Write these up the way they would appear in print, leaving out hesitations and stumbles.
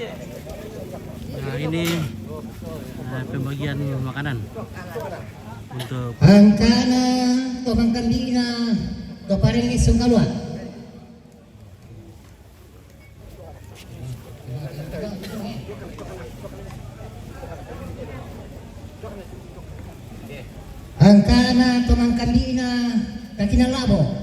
Nah ini pembagian makanan untuk angkana tokang kambina to paring isung kalua. Angkana tokang kambina kakinalabo.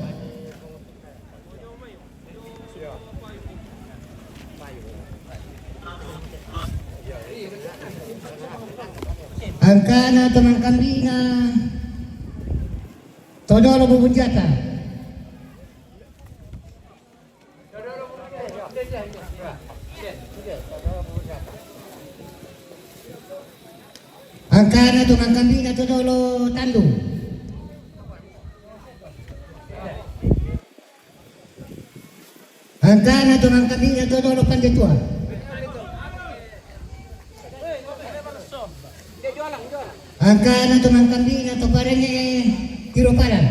Angkana teman kambina todolo bubunjata. Angkana teman kambina todolo tandung. Angkana teman kambina todolo pandetua. Angkana teman kambina to parenge tiro paran.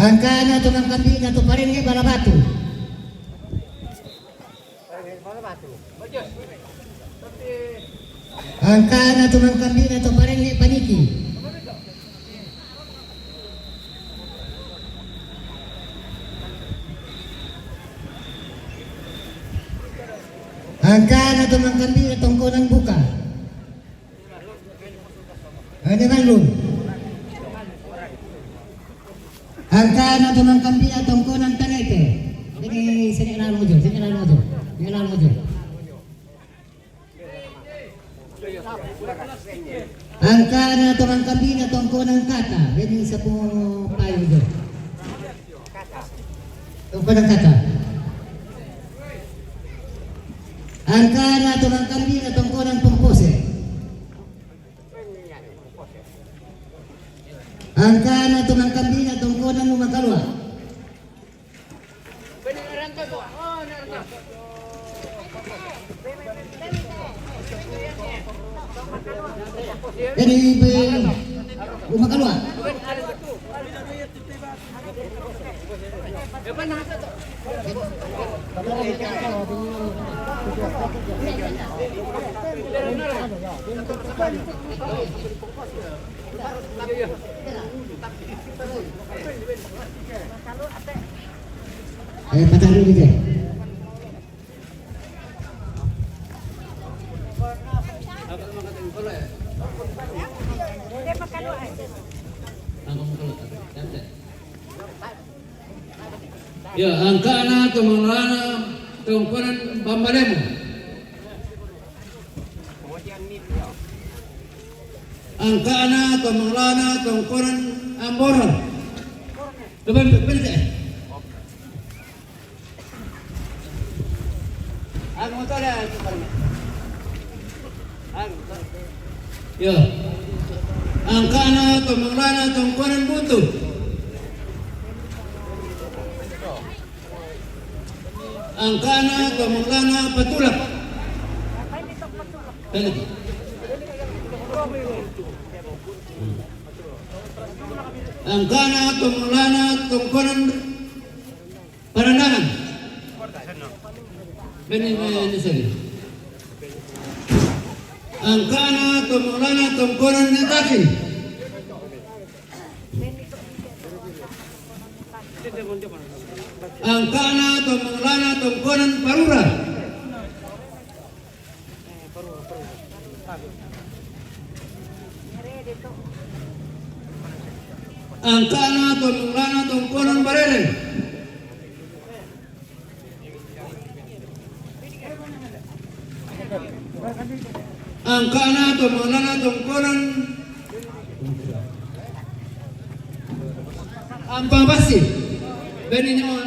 Angkana teman kambina to parenge balabatu. Angkana teman kambina to parenge paniki. Angkana teman kambina tongkonan buka. Ada malun. Angkana teman kambina tongkonan tanete. Ini sini lalu aja, sini lalu aja, sini lalu aja. Angkana teman kambina tongkonan kata. Ini sapu payu aja. Tongkonan kata. Angkana teman kambina tongkonan pempose. Angkana teman kambina tongkonan lumakalua. Jadi lumakalua. Patah dulu deh. Ya, angkana tumanglana tongkonan bambalemu. Angkana tumanglana tongkonan amboran. Depan berde. Ang motor ya. Ya. Angkana tumanglana tongkonan buntu. Angkana tumanglana patulak. Lagi. Angkana tumanglana tongkonan parandangan. Benih sini. Angkana tumanglana tongkonan netakin. Angkana tumanglana tongkonan parura. Angkana tumanglana tongkonan barere. Angkana tumanglana tongkonan ampang basi. Benih mo.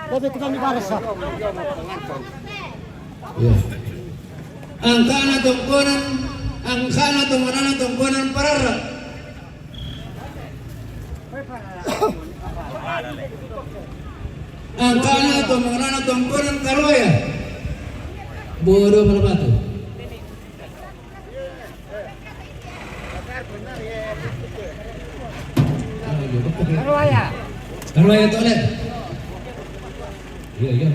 Debe kita ni barasa. Ya. Angkana tongkonan, angkana tumanglana tongkonan parara. Angkana tumanglana tongkonan karoya. Bodoh malabatu. Karuaya toleh. Iya.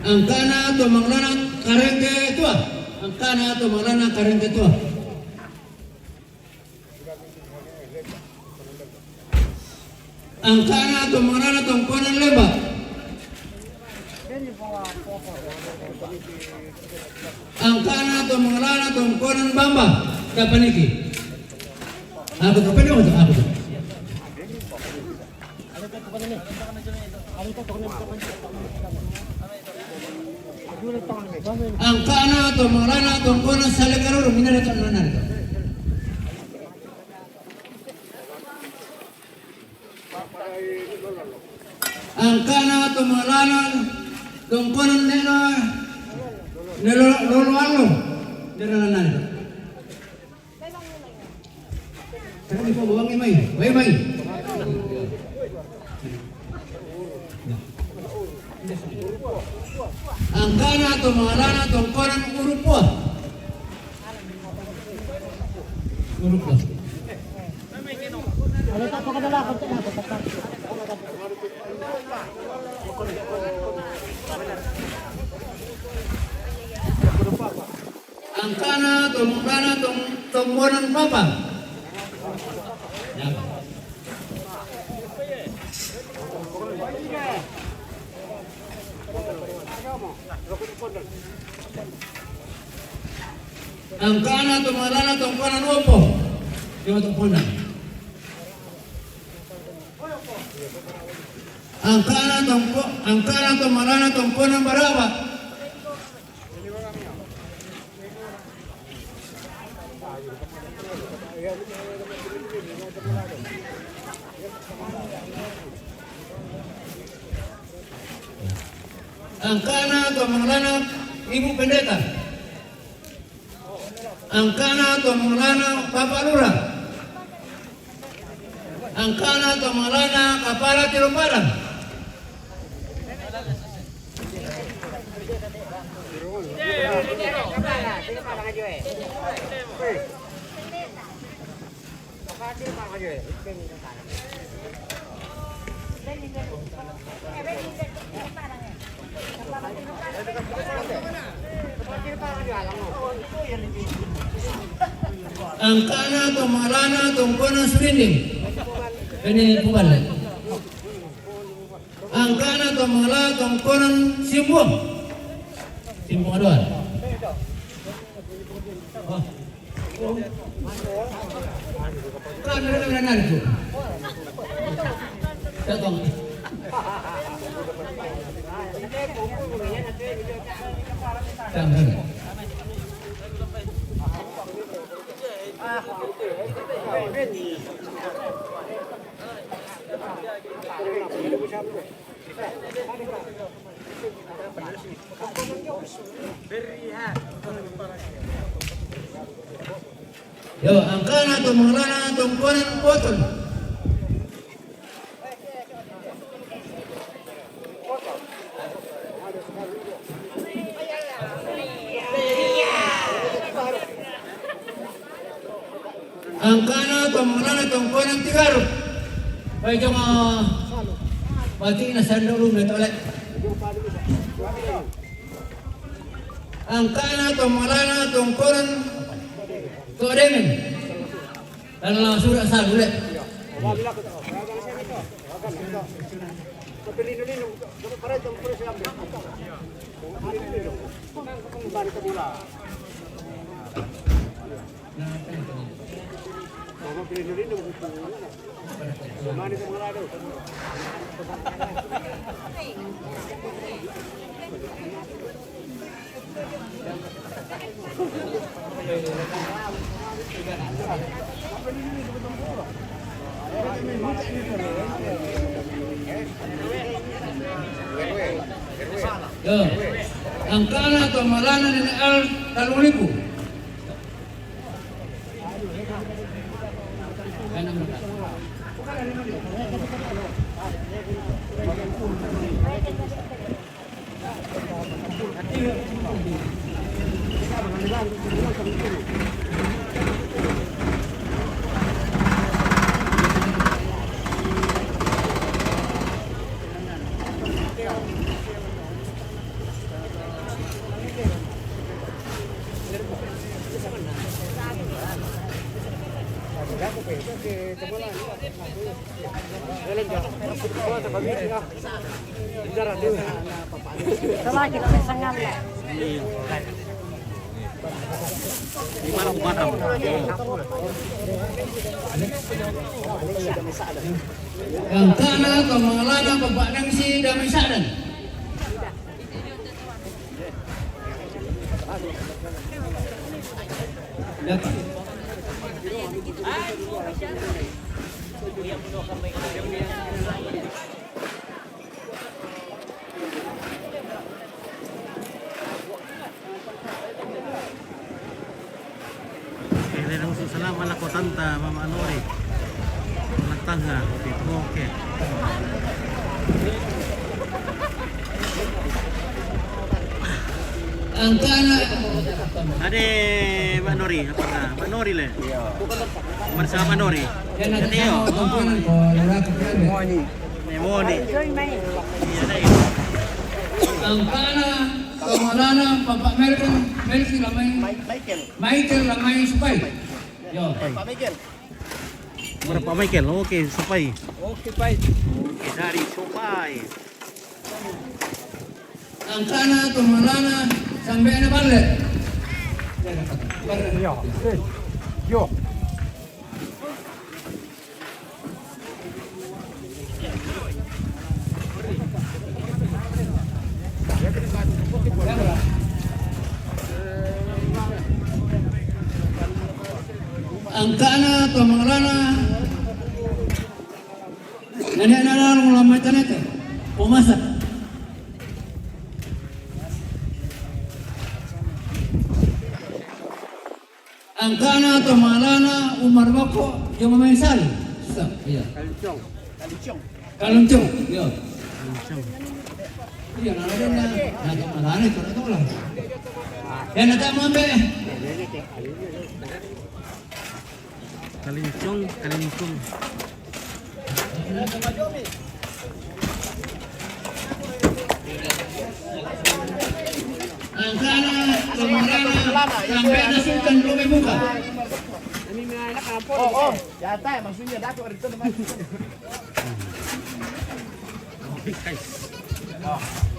Angkana atau manglana karengke tua. Angkana atau manglana karengke tua. Angkana atau manglana tongkonan lembah. Angkana atau manglana tongkonan bamba. Kapan iki? Aku tuh pede untuk aku tuh. Angkana atau manglana tongkonan salekaruru minara tongkonan. Angkana atau manglana tongkonan nelo lolo nelanan. Karena di bawah mai. Angkana atau manglana tongkonan urupua. Angkana atau manglana tongkonan papa. Angkana atau manglana tongkonan opo. Di tongkonan. Angkana atau manglana tongkonan baraba. Angkana atau manglana ibu pendeta. Angkana atau manglana Bapak Lurah. Angkana atau manglana Kepala Tirupadan. Angkana atau manglana tongkonan Serinding. Ini bukan. Angkana atau manglana tongkonan Simbung. Simbung aduan. Kan ada itu. Datang. Yo, angkana atau manglana tongkonan Poton. Angkana atau manglana tongkonan Tigaruk. Baik jangan mati na sandulung na tolak. Angkana atau manglana tongkonan Kodemen. Dan langsung surat boleh. Yo, angkana atau manglana ni al Taluniku. Di mana Batam? Ang kana kamangalana Bapak Nangsi Damai Sadan. Dapat. Kaya lang susalam ala ko tanta Mama Anori. Tangga gitu. Oke. Ang kana Ade Mbak Nori apa nah? Mbak Nori le. Bersama Mbak Nori. yan Jadi yo. ang tungkulan ko wala ko problema. Nemoni. Iya dai. Ang kana kamangalana Bapak Melki Lamay Michael Lamay Supay. Yo. Berapa Michael? Oke, Supai. Okay, bye. Oke, dari Supai. Ang kana kamangalana sampai na balik. Yo. Ang kana kamangalana nenek nalar mulai tanete pumasak. Ang kana kamangalana Umar Bako yung mamay sal. Iya. Kaluncong. Yo. Kencang. Iya, nalarin na. Nagkamalana ito na ito lang. Yan nata mo ambe. Kalincong, kalincong. Ang kana kamangalana sampai na sultan belum may buka. Oh, yata maksudnya dako dito naman. Oke, guys.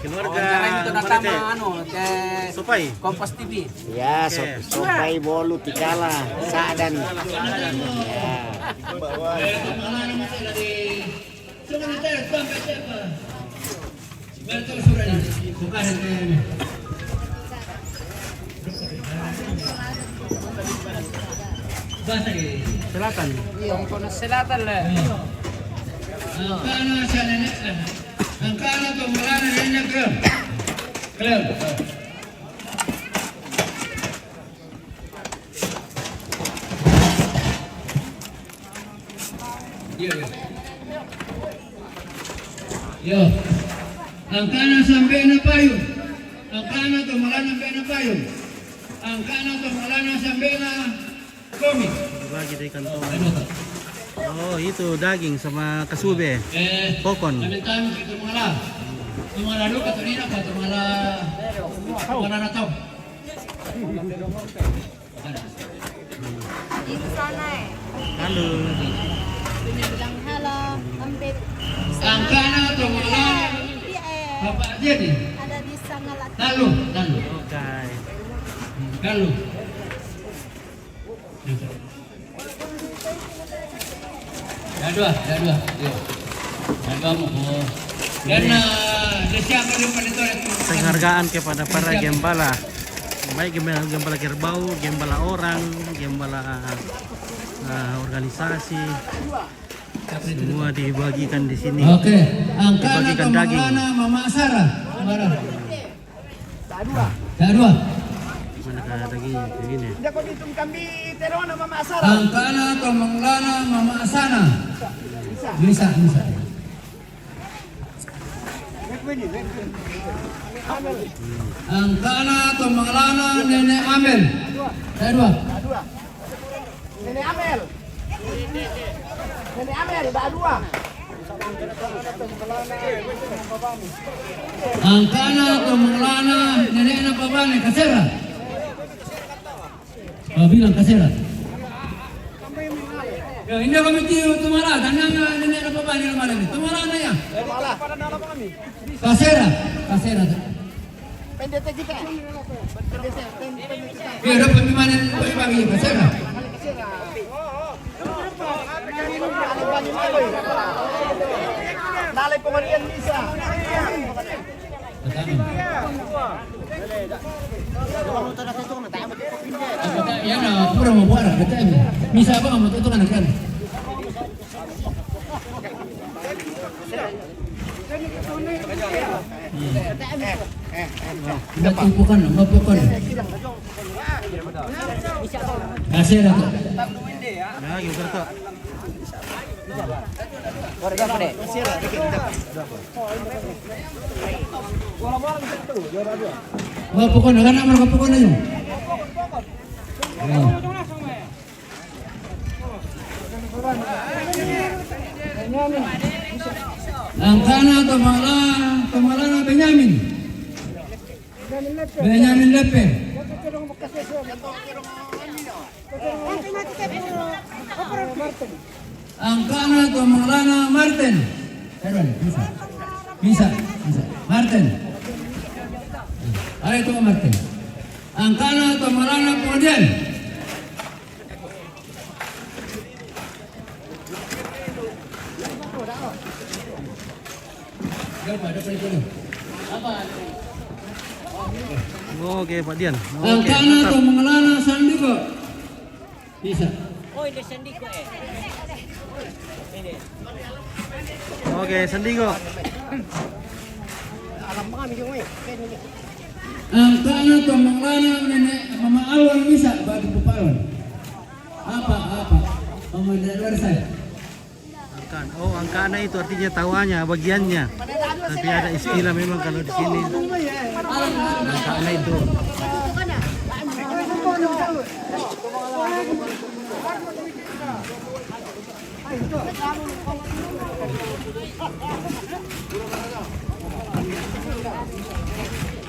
Keluarga Itu mana nakama teh? ano, ke Supai. Kompas TV. Ya, Oke. Sopai Bolu Tikala, Sadan. Ya. Kamangalana masih dari cuma nanti sampai siapa? Bertu surat ini. Bukan ini. Bahasa ini. Silakan. Selatan lah. Ang kana sa nenek. Ang kana kamangalana nenek klub. Klub. Yo. Yo. Ang kana sampai na payo. Ang kana kamangalana sampai na payo. Ang kana kamangalana sampai na komik. Bagi dari kantong. Oh, itu daging sama kasube. Kokon. Kami kita mengalah. Tumala lu kata Nina apa tumala tumala natau. Di sana Halo. bilang halo, ambil Ang kana tumala apa aja nih? ada di sana lagi. Lalu. Oke. Lalu. Dua. Yo. Dua mo ko. Yan na siapa yung panito ito. Penghargaan kepada para gembala. Baik gembala kerbau, gembala orang, gembala organisasi. Semua dibagikan di sini. Oke. Ang kana Dibagikan daging. kamangalana Mama Sarah. Dua. Mana ka daging begini. Ang kana kamangalana Mama Asana. Bisa. Ang kana kamangalana Nenek Amel. Dua. Nenek Amel, dah dua. Ang kana kamangalana Nenek Napabane Kasera. Bilang Kasera. Ya, hindi kami tiyo tumara. Tanang nenek na pa nila malam. Tumara na yan. Kasera. Pendete kita. Ya, dapat mimanin bagi kasera. Nalay pemarian bisa. Yan na, pura mo buara. Misa apa kamu tutukan kan? Mapukan. Kasera tu. Ya, gitu tuh. Mapukan, kan nak mapukan na yun. Ang kana tumala na Benyamin. Benyamin Lepe. Ang kana tumala na Martin. Bisa. Martin. Ay ito Martin. Ang kana tumala na Podian. Oke, Pak Dian. Ang Oke, kana mantap. tumala na Sandigo. Bisa. Oke, Sandigo. Ang kana tumala na nenek Mama Alwan bisa bagi Bupalon. Apa? Pemandangan saya. Angkan. Oh, angkana itu artinya tawanya, bagiannya. Tapi ada istilah memang kalau di sini. Angkana itu.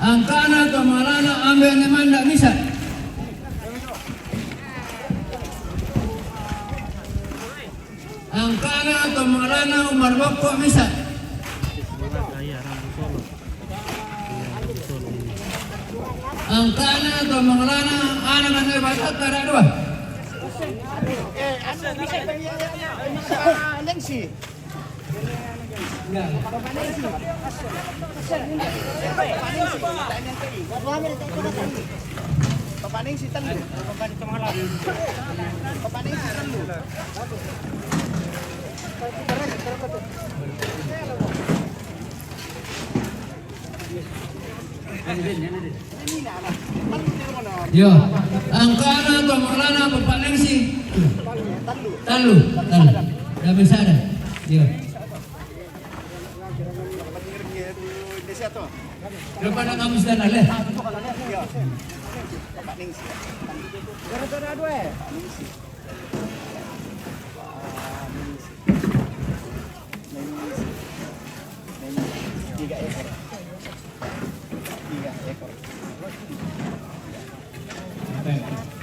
Ang kana tumala na ambil naman na bisa. Ang kana tumala na Umar Boko bisa. Kaya Rambu Solo. Rambu Solo ini. Ang kana tumala na anak ang ibadat para dua. Nengsi. Papaning si Telu. Yo, ang kana tumala na papaling si Talu. Dah bisa dah. Yo. Lepas nak kamu sudah naleh.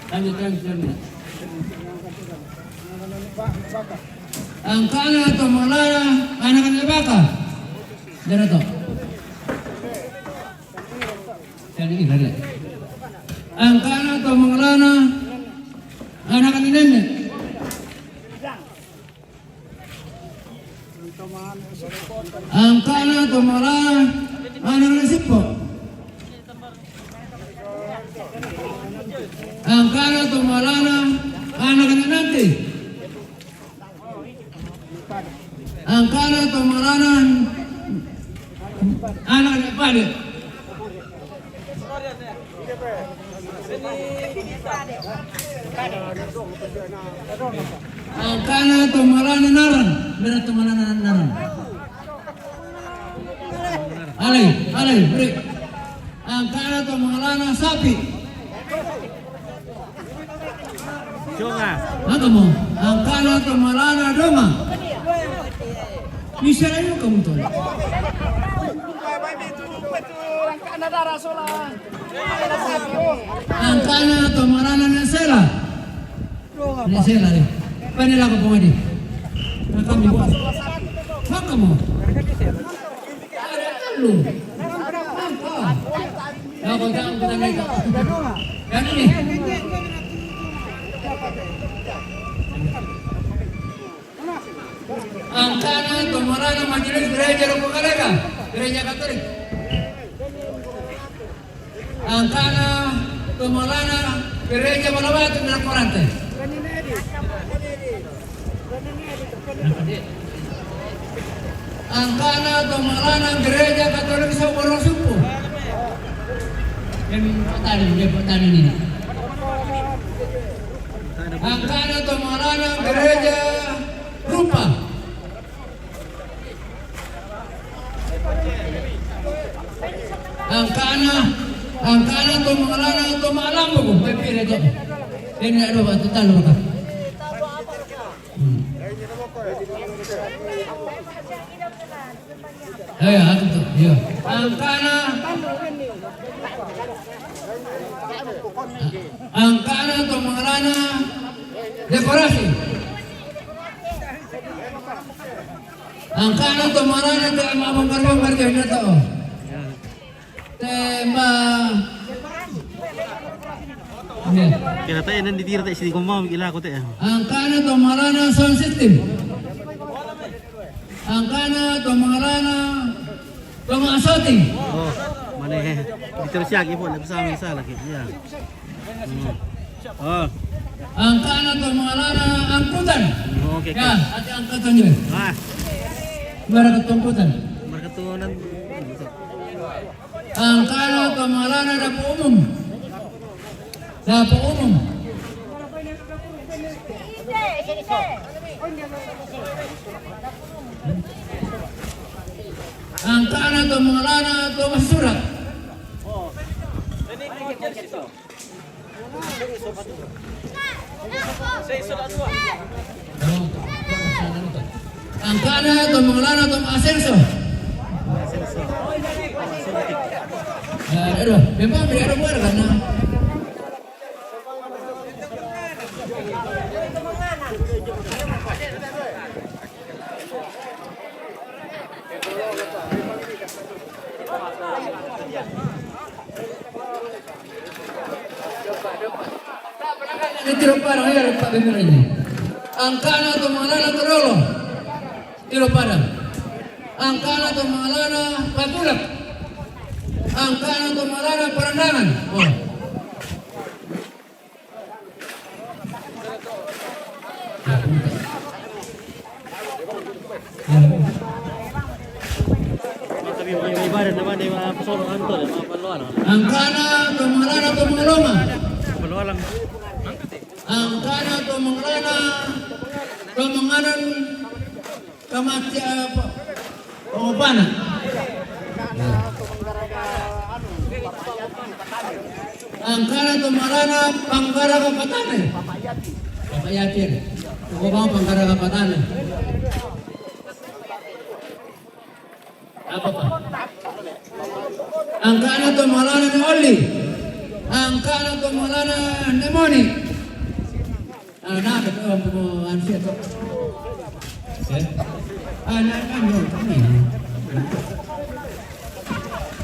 Lanjut. Ang kana tumala na anak ang baka. Dara to. Ini lari. Ang kana tumala na anak ang nenek. Ang kana tumala anak ang sipo. Ang kana tumala na anak ang nanti. Ang kana tumala na anak ang pali. Ang kana tumala na naran. Berat tumala na naran. Alay, break. Ang kana tumala na sapi. Jonga. Ano mo? Ang kana tumala na doma. Bisa ayo kamu tuh. Ang kana tumala na sela. Sela deh. Panila ko po di. Kami buat. Maka mo. Ada lu. Ako tahu kita mereka. Yang ini. Angkana Tomarana Majelis Gereja Rukukaleka, Gereja Katolik. Angkana Tomarana Gereja Malawatu dan Korante. Angkana Tomarana Gereja Katolik Saborong Supu. Yang petani ini. Angkana Tomarana Gereja Rupa. Angkana Tomarana Tomalam buku. Pepire tu. Ini ada apa? Total berapa? Ya, itu. Ya. Angkana Tomarana dekorasi. Angkana Tomarana tema bongkar-bongkar dia tahu. Tema. Ya. Kira tayo nanditira tayo sini kumam gila ko tayo. Angkana Tomarana sound system. Angkana Tomarana Tomasoti. Oh, mana dito siya po nagsama isa lagi. Ya. Oh. Angkana Tomarana angkutan. Oke. Ya, ada angkutan juga. Ah, Barakat angkutan. berketurunan. Angkana Tomarana dapur umum. Dapur umum. Angkana Tomarana Thomas Surat. Angkana Tomarana Thomas Asenso. Aduh, memang ada buat karena tiro parang ya Pak Bimir ini. Angkana Tomarana Torolo. Tiro parang. Angkana Tomarana Patulak. Angkana Tomarana Perendangan. Oh. Tapi may ibadah naman ay mga pasoro anto, mga paluan. Angkana Tomarana Tomaloma. Paluan lang. Angkana Tomarana Tomanganan Kamati apa? Pengobana. Angkana Tomarana Panggara Kapatane. Papayatir. Pokoknya Panggara Kapatane. Apa Pak? Angkana Tomarana Oli. Angkana Tomarana Nemoni. Nah, betul mau ansiat. Anak kan kami.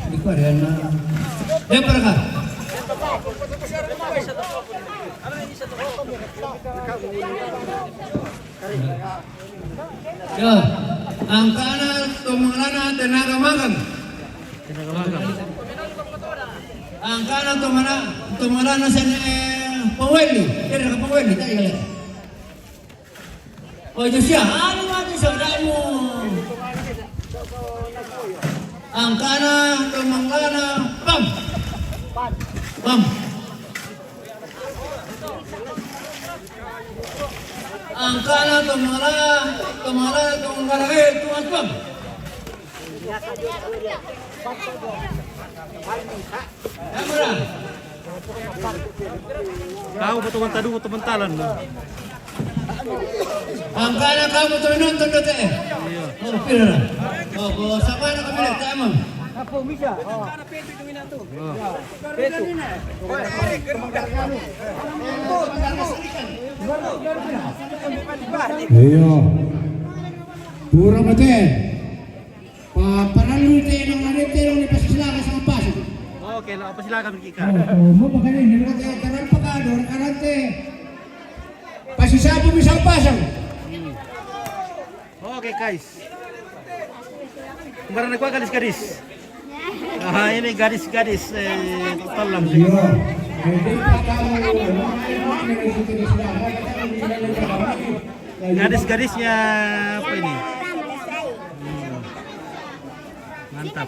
Di Korea na. Dia pergi. Ya, Angkana Tomarana Tenaga Magang. Angkana Tomarana sana Paweli. Dia nak Paweli tak ya? Oh Josia, anu mati saudaramu. Angkana Tomarana Pam. Angkana Tomarana Tomarana Tuan Pam. Kamera. Kau betul tadu betul mentalan. Angkana kamu tu nonton dote. Iya. Oh, pira. Oh, siapa nak kami lihat emang? Apa bisa? Oh. Petu. Iyo. Pura mati. Paralute ng anitero ni pasislakas sa pasok. Okay, pa sila kami kika. Mo pa kanin, nilagay karan pakador, karante. Pasisapo mi sa pasok. Okay, guys. Kemarin nagkuha gadis-gadis. Ini gadis-gadis. Total lang. Iyo. Gadis-gadisnya apa ini? Mantap.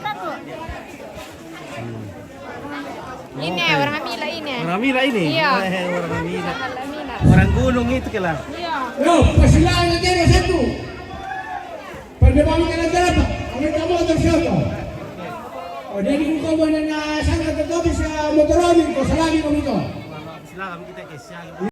Ini orang Hamila ini. Orang Mila ini? Iya. Orang Mila. Hamila. Orang gunung itu kela. Iya. Yo, pasilaan na dyan sa ito. Pagdabami ka ng darapa, ang ito mo ang siyota. O, dahil kung ka ba na saan ka tatabi sa motorami ko, sa lagi ko nito. Sila kami kita guys.